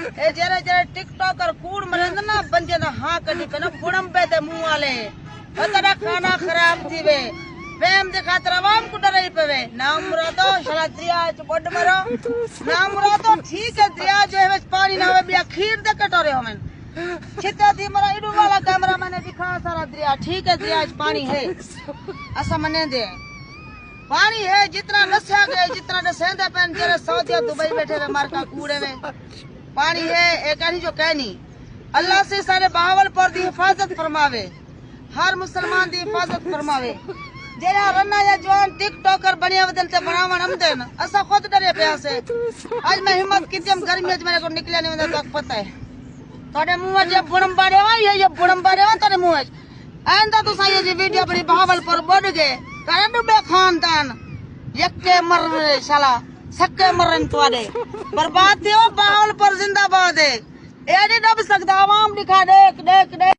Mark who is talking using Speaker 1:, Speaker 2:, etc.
Speaker 1: ए जरे जरे टिकटॉकर कूड़ मरंद ना बंजे ना हाँ कदी पे ना बुड़म पे दे मुंह वाले अतरा खाना खराब थी वे प्रेम दे खातिर आवाम को डराई पवे ना मुरादो शाला दरिया च बड मरो ना मुरादो ठीक है दरिया जो है पानी ना होवे बिया खीर दे कटोरे होवन छिता थी मरा इडू वाला कैमरा मैंने दिखा सारा दरिया ठीक है दरिया च पानी है असा मने दे पानी है जितना नशा गए जितना नशेंदे पेन जरे सऊदी दुबई बैठे वे मार का कूड़े में पानी है एक कहीं जो कहनी अल्लाह से सारे बहावलपुर दी हिफाजत फरमावे हर मुसलमान दी हिफाजत फरमावे जेरा रन्ना या जवान टिकटॉकर बनिया बदल ते बनावन हमदन असा खुद डरे पिया से आज मैं हिम्मत कीतम गर्मी में मेरे को निकले नहीं मेरा तक पता है तोड़े मुंह जे बुड़म बाड़े ये बुड़म बाड़े तोड़े मुंह आंदा तो सही जी वीडियो बड़ी बहावलपुर बढ़ गए करे डुबे खानदान यक्के मर साला सक्के मरन तोड़े बर्बाद थे बहावलपुर जिंदाबाद है एडी डब सकदा आवाम दिखा देख देख देख